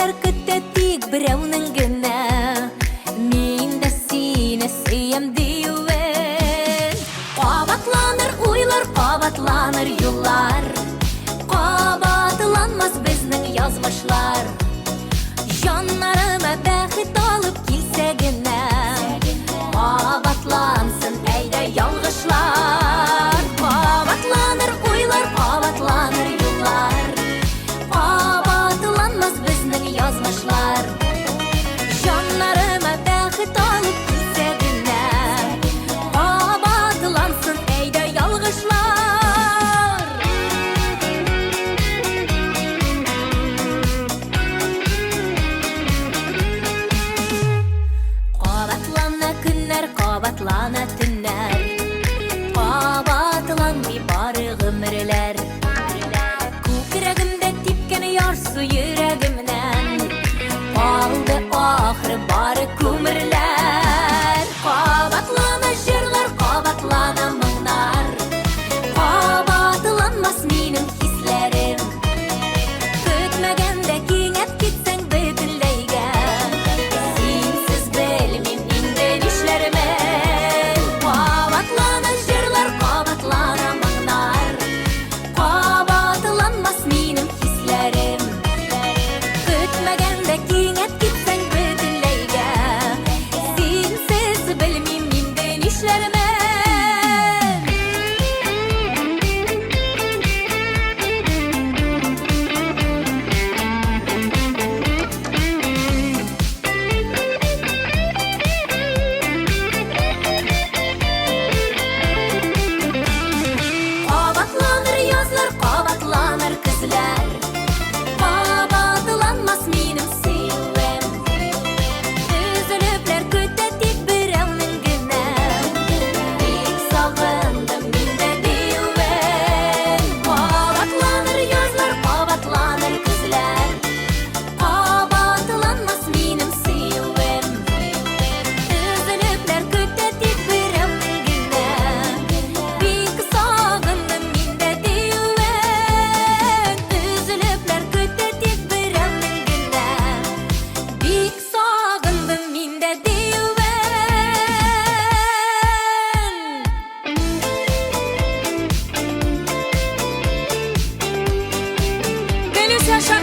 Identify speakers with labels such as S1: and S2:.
S1: Özülüpler küttetik birevnin güne. Min de seni seyem diyen. Qabatlanır uylar, qabatlanır yollar. Qabatlanmaz bizning yazmışlar. Canlarıma bəxit alıp kilse güne. Qabatlansın eyde yalğışlar. Qabatlanır uylar, qabatlanır yollar. Qabatlanmaz bizning yazmışlar. Canlarıma bəxit alıp kilse güne. Qabatlansın eyde yalğışlar. Qabatlana günler, qabatlana tünler. Qabatlanmay bari gümürler. Kükrəgimdə tipkən yarsı yüreğimdən. Qaldı ahır bari kömürlər. Qabatlana jırlar, qabatlana mыңnar. Qabatlanmaz menim hislerim. Kütmegende kеңep gitsen bütünleyge. Sensiz bilmem inden işlerimi. Qabatlana jırlar, qabatlana mыңnar. Qabatlanmaz menim hislerim. Kütmegende kеңep gitsen bütünleyge. Sensiz bilmem inden işlerimi. Qabatlanır yazlar, qabatlanır kızlar. Qabatlanmaz menim sevim. Üzülüpler küttetik birevnin güne. Bek sağındım minde diyen. Qabatlanır yazlar, qabatlanır kızlar. Qabatlanmaz menim sevim. Üzülüpler küttetik birevnin güne. Bek sağındım minde diyen. Üzülüpler küttetik birevnin güne. Bek sağındım minde diyen. Gönül yaşa